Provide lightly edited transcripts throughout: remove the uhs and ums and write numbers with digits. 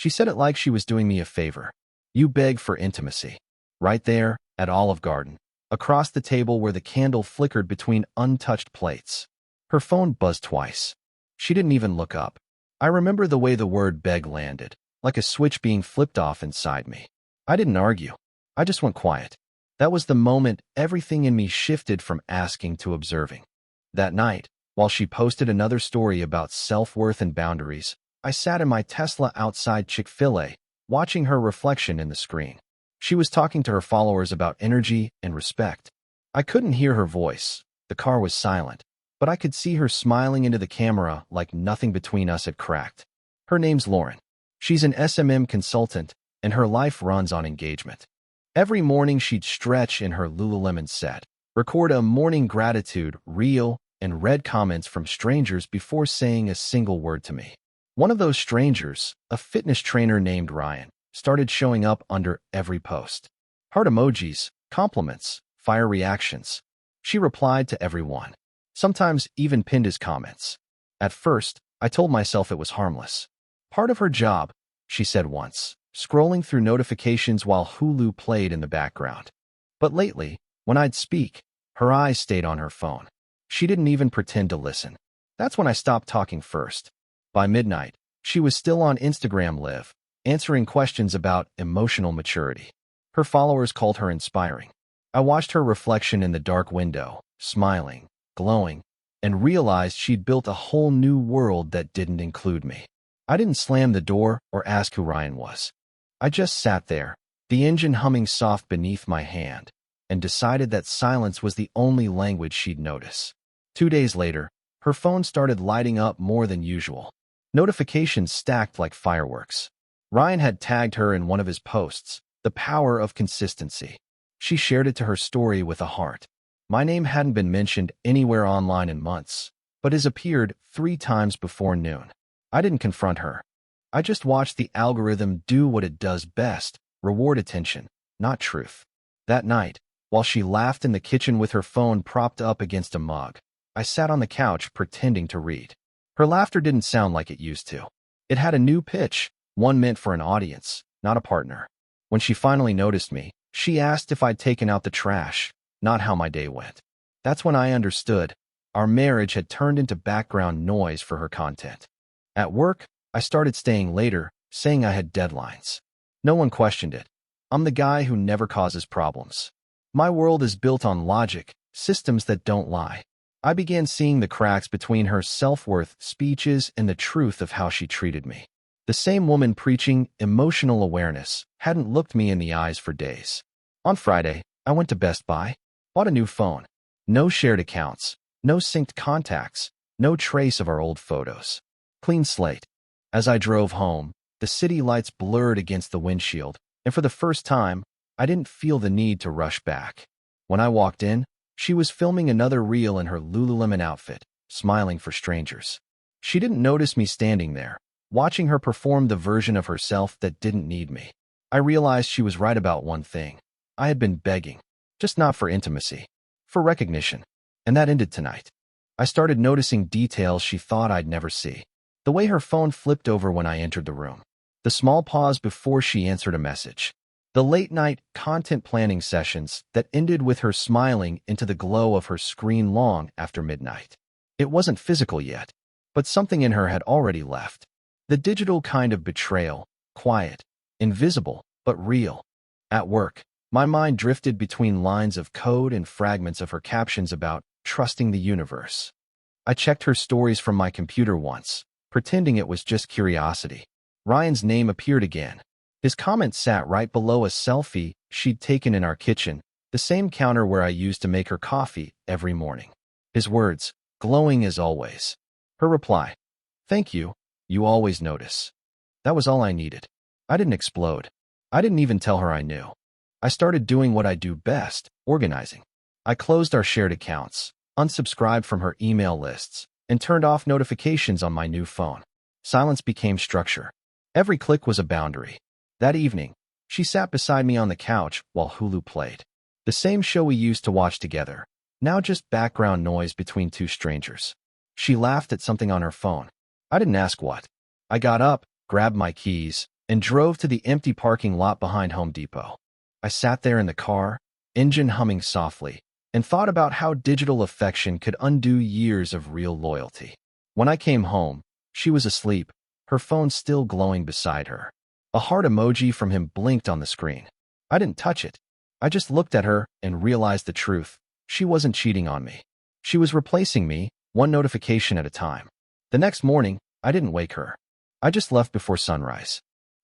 She said it like she was doing me a favor. You beg for intimacy. Right there, at Olive Garden, across the table where the candle flickered between untouched plates. Her phone buzzed twice. She didn't even look up. I remember the way the word beg landed, like a switch being flipped off inside me. I didn't argue. I just went quiet. That was the moment everything in me shifted from asking to observing. That night, while she posted another story about self-worth and boundaries, I sat in my Tesla outside Chick-fil-A, watching her reflection in the screen. She was talking to her followers about energy and respect. I couldn't hear her voice. The car was silent, but I could see her smiling into the camera like nothing between us had cracked. Her name's Lauren. She's an SMM consultant, and her life runs on engagement. Every morning she'd stretch in her Lululemon set, record a morning gratitude reel, and read comments from strangers before saying a single word to me. One of those strangers, a fitness trainer named Ryan, started showing up under every post. Heart emojis, compliments, fire reactions. She replied to everyone, sometimes even pinned his comments. At first, I told myself it was harmless. Part of her job, she said once, scrolling through notifications while Hulu played in the background. But lately, when I'd speak, her eyes stayed on her phone. She didn't even pretend to listen. That's when I stopped talking first. By midnight, she was still on Instagram Live, answering questions about emotional maturity. Her followers called her inspiring. I watched her reflection in the dark window, smiling, glowing, and realized she'd built a whole new world that didn't include me. I didn't slam the door or ask who Ryan was. I just sat there, the engine humming soft beneath my hand, and decided that silence was the only language she'd notice. 2 days later, her phone started lighting up more than usual. Notifications stacked like fireworks. Ryan had tagged her in one of his posts, the power of consistency. She shared it to her story with a heart. My name hadn't been mentioned anywhere online in months, but has appeared 3 times before noon. I didn't confront her. I just watched the algorithm do what it does best, reward attention, not truth. That night, while she laughed in the kitchen with her phone propped up against a mug, I sat on the couch pretending to read. Her laughter didn't sound like it used to. It had a new pitch, one meant for an audience, not a partner. When she finally noticed me, she asked if I'd taken out the trash, not how my day went. That's when I understood. Our marriage had turned into background noise for her content. At work, I started staying later, saying I had deadlines. No one questioned it. I'm the guy who never causes problems. My world is built on logic, systems that don't lie. I began seeing the cracks between her self-worth speeches and the truth of how she treated me. The same woman preaching emotional awareness hadn't looked me in the eyes for days. On Friday, I went to Best Buy, bought a new phone. No shared accounts, no synced contacts, no trace of our old photos. Clean slate. As I drove home, the city lights blurred against the windshield, and for the first time, I didn't feel the need to rush back. When I walked in, she was filming another reel in her Lululemon outfit, smiling for strangers. She didn't notice me standing there, watching her perform the version of herself that didn't need me. I realized she was right about one thing. I had been begging, just not for intimacy, for recognition. And that ended tonight. I started noticing details she thought I'd never see. The way her phone flipped over when I entered the room. The small pause before she answered a message. The late-night content planning sessions that ended with her smiling into the glow of her screen long after midnight. It wasn't physical yet, but something in her had already left. The digital kind of betrayal, quiet, invisible, but real. At work, my mind drifted between lines of code and fragments of her captions about trusting the universe. I checked her stories from my computer once, pretending it was just curiosity. Ryan's name appeared again. His comment sat right below a selfie she'd taken in our kitchen, the same counter where I used to make her coffee every morning. His words, glowing as always. Her reply, thank you, you always notice. That was all I needed. I didn't explode. I didn't even tell her I knew. I started doing what I do best, organizing. I closed our shared accounts, unsubscribed from her email lists, and turned off notifications on my new phone. Silence became structure. Every click was a boundary. That evening, she sat beside me on the couch while Hulu played. The same show we used to watch together, now just background noise between 2 strangers. She laughed at something on her phone. I didn't ask what. I got up, grabbed my keys, and drove to the empty parking lot behind Home Depot. I sat there in the car, engine humming softly, and thought about how digital affection could undo years of real loyalty. When I came home, she was asleep, her phone still glowing beside her. A heart emoji from him blinked on the screen. I didn't touch it. I just looked at her and realized the truth. She wasn't cheating on me. She was replacing me, one notification at a time. The next morning, I didn't wake her. I just left before sunrise.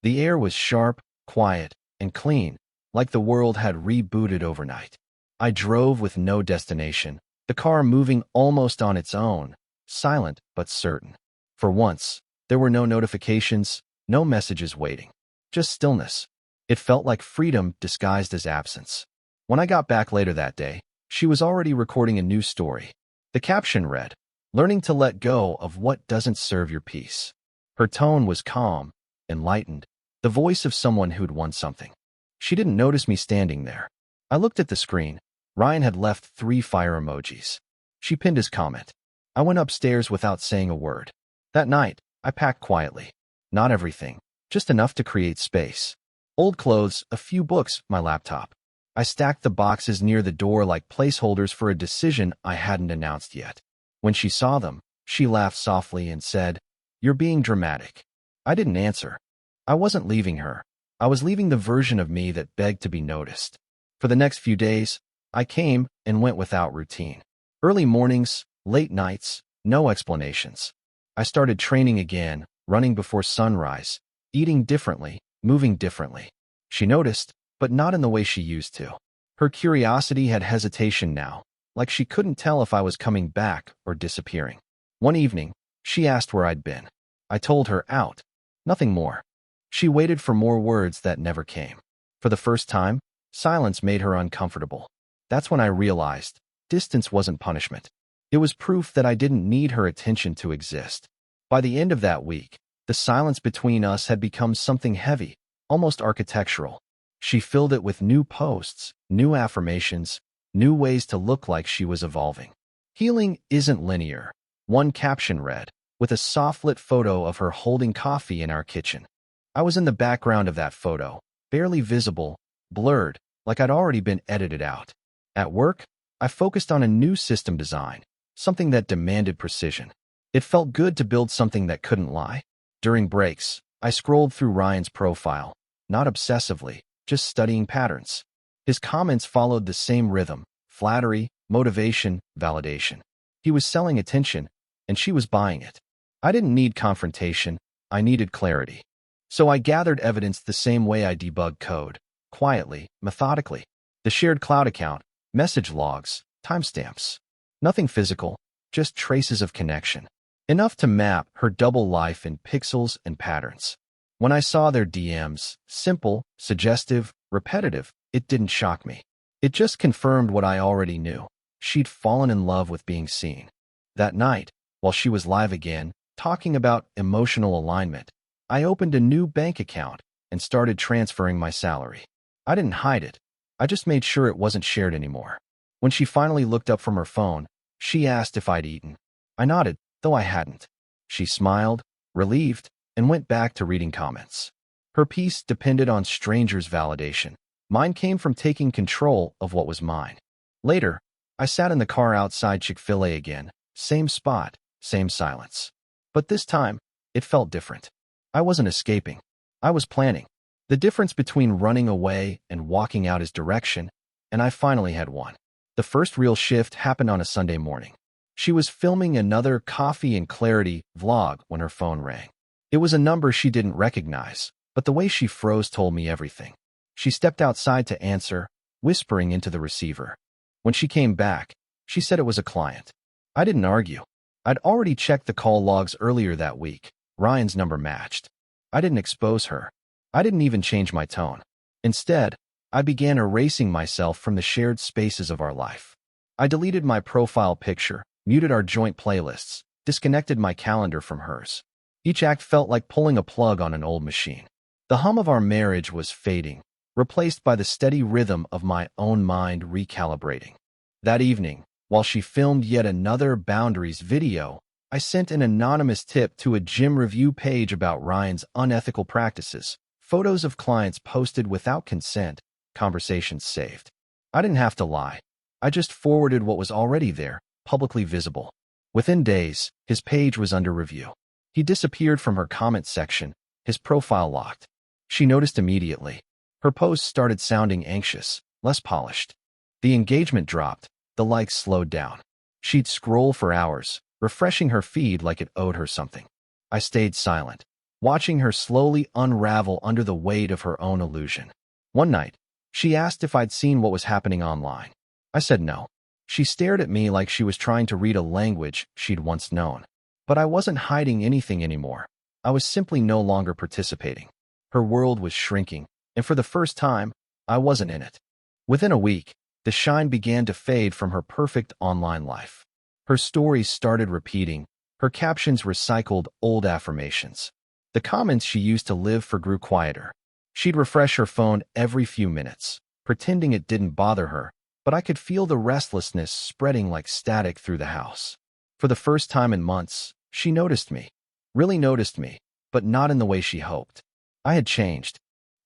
The air was sharp, quiet, and clean, like the world had rebooted overnight. I drove with no destination, the car moving almost on its own, silent but certain. For once, there were no notifications, no messages waiting. Just stillness. It felt like freedom disguised as absence. When I got back later that day, she was already recording a new story. The caption read, "Learning to let go of what doesn't serve your peace." Her tone was calm, enlightened, the voice of someone who'd won something. She didn't notice me standing there. I looked at the screen. Ryan had left 3 fire emojis. She pinned his comment. I went upstairs without saying a word. That night, I packed quietly. Not everything, just enough to create space. Old clothes, a few books, my laptop. I stacked the boxes near the door like placeholders for a decision I hadn't announced yet. When she saw them, she laughed softly and said, "You're being dramatic." I didn't answer. I wasn't leaving her. I was leaving the version of me that begged to be noticed. For the next few days, I came and went without routine. Early mornings, late nights, no explanations. I started training again, running before sunrise, eating differently, moving differently. She noticed, but not in the way she used to. Her curiosity had hesitation now, like she couldn't tell if I was coming back or disappearing. One evening, she asked where I'd been. I told her out. Nothing more. She waited for more words that never came. For the first time, silence made her uncomfortable. That's when I realized distance wasn't punishment. It was proof that I didn't need her attention to exist. By the end of that week, the silence between us had become something heavy, almost architectural. She filled it with new posts, new affirmations, new ways to look like she was evolving. Healing isn't linear. One caption read, with a soft-lit photo of her holding coffee in our kitchen. I was in the background of that photo, barely visible, blurred, like I'd already been edited out. At work, I focused on a new system design, something that demanded precision. It felt good to build something that couldn't lie. During breaks, I scrolled through Ryan's profile, not obsessively, just studying patterns. His comments followed the same rhythm: flattery, motivation, validation. He was selling attention, and she was buying it. I didn't need confrontation, I needed clarity. So I gathered evidence the same way I debug code, quietly, methodically. The shared cloud account, message logs, timestamps. Nothing physical, just traces of connection. Enough to map her double life in pixels and patterns. When I saw their DMs, simple, suggestive, repetitive, it didn't shock me. It just confirmed what I already knew. She'd fallen in love with being seen. That night, while she was live again, talking about emotional alignment, I opened a new bank account and started transferring my salary. I didn't hide it. I just made sure it wasn't shared anymore. When she finally looked up from her phone, she asked if I'd eaten. I nodded, though I hadn't. She smiled, relieved, and went back to reading comments. Her peace depended on strangers' validation. Mine came from taking control of what was mine. Later, I sat in the car outside Chick-fil-A again, same spot, same silence. But this time, it felt different. I wasn't escaping. I was planning. The difference between running away and walking out is direction, and I finally had one. The first real shift happened on a Sunday morning. She was filming another Coffee and Clarity vlog when her phone rang. It was a number she didn't recognize, but the way she froze told me everything. She stepped outside to answer, whispering into the receiver. When she came back, she said it was a client. I didn't argue. I'd already checked the call logs earlier that week. Ryan's number matched. I didn't expose her. I didn't even change my tone. Instead, I began erasing myself from the shared spaces of our life. I deleted my profile picture, muted our joint playlists, disconnected my calendar from hers. Each act felt like pulling a plug on an old machine. The hum of our marriage was fading, replaced by the steady rhythm of my own mind recalibrating. That evening, while she filmed yet another boundaries video, I sent an anonymous tip to a gym review page about Ryan's unethical practices, Photos of clients posted without consent, conversations saved. I didn't have to lie. I just forwarded what was already there, publicly visible. Within days, his page was under review. He disappeared from her comment section, his profile locked. She noticed immediately. Her posts started sounding anxious, less polished. The engagement dropped, the likes slowed down. She'd scroll for hours, refreshing her feed like it owed her something. I stayed silent, watching her slowly unravel under the weight of her own illusion. One night, she asked if I'd seen what was happening online. I said no. She stared at me like she was trying to read a language she'd once known. But I wasn't hiding anything anymore. I was simply no longer participating. Her world was shrinking, and for the first time, I wasn't in it. Within a week, the shine began to fade from her perfect online life. Her stories started repeating, her captions recycled old affirmations. The comments she used to live for grew quieter. She'd refresh her phone every few minutes, pretending it didn't bother her, but I could feel the restlessness spreading like static through the house. For the first time in months, she noticed me. Really noticed me, but not in the way she hoped. I had changed.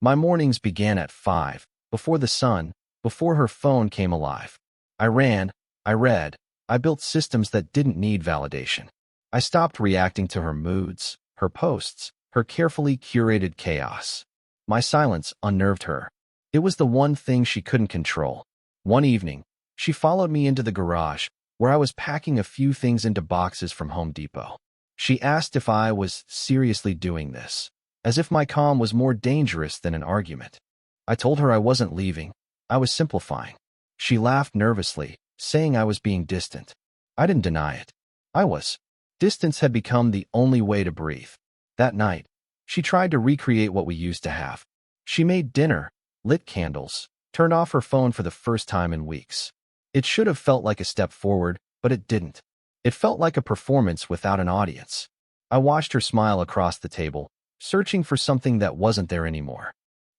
My mornings began at 5, before the sun, before her phone came alive. I ran, I read, I built systems that didn't need validation. I stopped reacting to her moods, her posts, her carefully curated chaos. My silence unnerved her. It was the one thing she couldn't control. One evening, she followed me into the garage, where I was packing a few things into boxes from Home Depot. She asked if I was seriously doing this, as if my calm was more dangerous than an argument. I told her I wasn't leaving. I was simplifying. She laughed nervously, saying I was being distant. I didn't deny it. I was. Distance had become the only way to breathe. That night, she tried to recreate what we used to have. She made dinner, lit candles, turned off her phone for the first time in weeks. It should have felt like a step forward, but it didn't. It felt like a performance without an audience. I watched her smile across the table, searching for something that wasn't there anymore.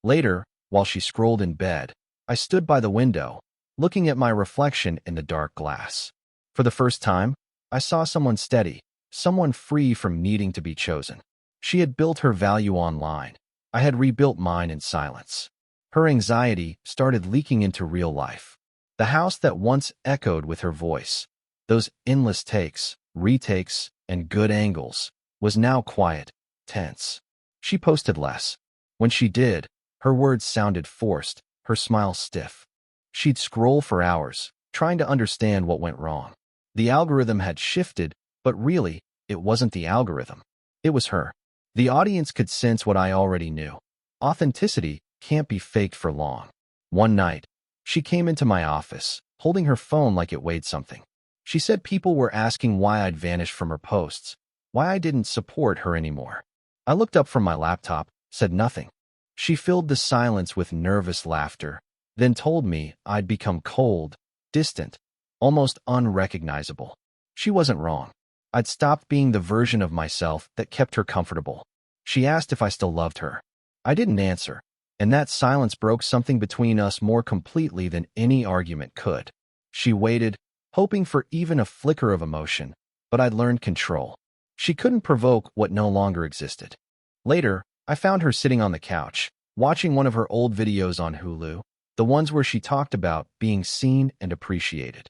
Later, while she scrolled in bed, I stood by the window, looking at my reflection in the dark glass. For the first time, I saw someone steady, someone free from needing to be chosen. She had built her value online. I had rebuilt mine in silence. Her anxiety started leaking into real life. The house that once echoed with her voice, those endless takes, retakes, and good angles, was now quiet, tense. She posted less. When she did, her words sounded forced, her smile stiff. She'd scroll for hours, trying to understand what went wrong. The algorithm had shifted, but really, it wasn't the algorithm. It was her. The audience could sense what I already knew. Authenticity can't be faked for long. One night, she came into my office, holding her phone like it weighed something. She said people were asking why I'd vanished from her posts, why I didn't support her anymore. I looked up from my laptop, said nothing. She filled the silence with nervous laughter, then told me I'd become cold, distant, almost unrecognizable. She wasn't wrong. I'd stopped being the version of myself that kept her comfortable. She asked if I still loved her. I didn't answer, and that silence broke something between us more completely than any argument could. She waited, hoping for even a flicker of emotion, but I'd learned control. She couldn't provoke what no longer existed. Later, I found her sitting on the couch, watching one of her old videos on Hulu, the ones where she talked about being seen and appreciated.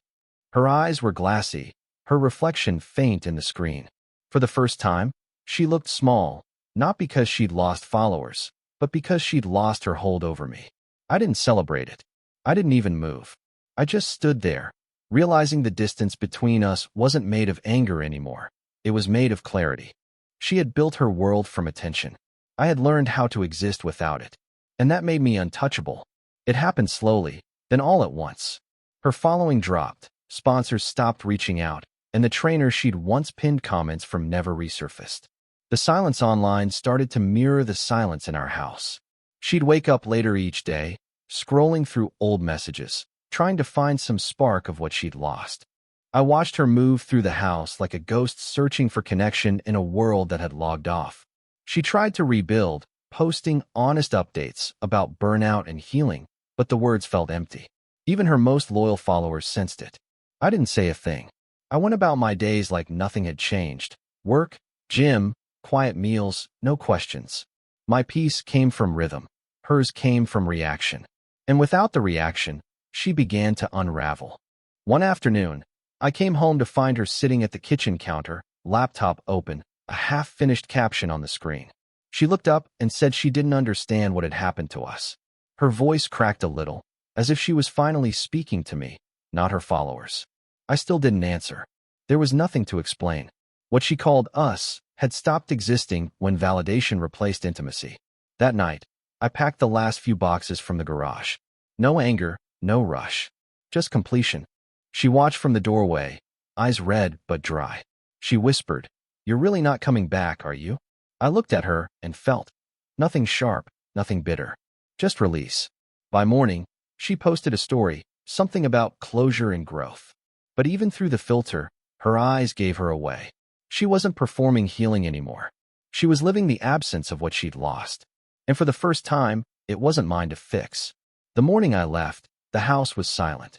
Her eyes were glassy, her reflection faint in the screen. For the first time, she looked small, not because she'd lost followers, but because she'd lost her hold over me. I didn't celebrate it. I didn't even move. I just stood there, realizing the distance between us wasn't made of anger anymore. It was made of clarity. She had built her world from attention. I had learned how to exist without it, and that made me untouchable. It happened slowly, then all at once. Her following dropped, sponsors stopped reaching out, and the trainers she'd once pinned comments from never resurfaced. The silence online started to mirror the silence in our house. She'd wake up later each day, scrolling through old messages, trying to find some spark of what she'd lost. I watched her move through the house like a ghost searching for connection in a world that had logged off. She tried to rebuild, posting honest updates about burnout and healing, but the words felt empty. Even her most loyal followers sensed it. I didn't say a thing. I went about my days like nothing had changed. Work, gym, quiet meals, no questions. My peace came from rhythm. Hers came from reaction. And without the reaction, she began to unravel. One afternoon, I came home to find her sitting at the kitchen counter, laptop open, a half-finished caption on the screen. She looked up and said she didn't understand what had happened to us. Her voice cracked a little, as if she was finally speaking to me, not her followers. I still didn't answer. There was nothing to explain. What she called us had stopped existing when validation replaced intimacy. That night, I packed the last few boxes from the garage. No anger, no rush. Just completion. She watched from the doorway, eyes red but dry. She whispered, "You're really not coming back, are you?" I looked at her and felt. Nothing sharp, nothing bitter. Just release. By morning, she posted a story, something about closure and growth. But even through the filter, her eyes gave her away. She wasn't performing healing anymore. She was living the absence of what she'd lost. And for the first time, it wasn't mine to fix. The morning I left, the house was silent.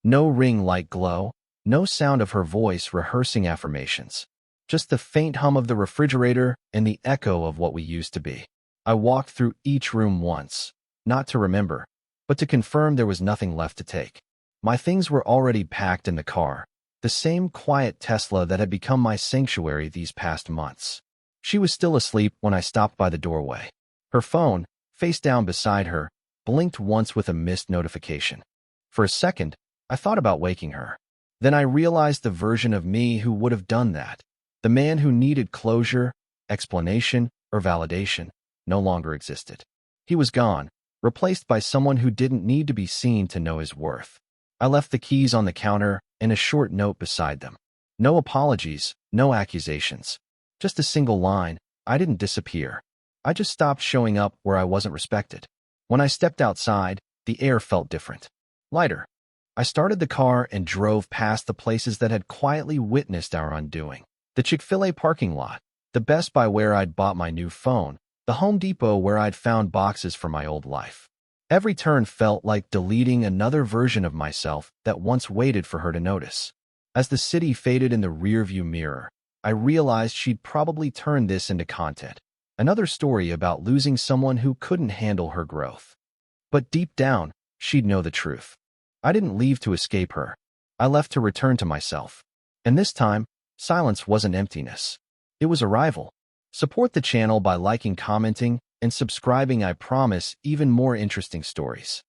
No ring light glow, no sound of her voice rehearsing affirmations. Just the faint hum of the refrigerator and the echo of what we used to be. I walked through each room once, not to remember, but to confirm there was nothing left to take. My things were already packed in the car, the same quiet Tesla that had become my sanctuary these past months. She was still asleep when I stopped by the doorway. Her phone, face down beside her, blinked once with a missed notification. For a second, I thought about waking her. Then I realized the version of me who would have done that. The man who needed closure, explanation, or validation no longer existed. He was gone, replaced by someone who didn't need to be seen to know his worth. I left the keys on the counter and a short note beside them. No apologies, no accusations. Just a single line, I didn't disappear. I just stopped showing up where I wasn't respected. When I stepped outside, the air felt different. Lighter. I started the car and drove past the places that had quietly witnessed our undoing. The Chick-fil-A parking lot, the Best Buy where I'd bought my new phone, the Home Depot where I'd found boxes for my old life. Every turn felt like deleting another version of myself that once waited for her to notice. As the city faded in the rearview mirror, I realized she'd probably turned this into content. Another story about losing someone who couldn't handle her growth. But deep down, she'd know the truth. I didn't leave to escape her. I left to return to myself. And this time, silence wasn't emptiness. It was arrival. Support the channel by liking, commenting, and subscribing. I promise even more interesting stories.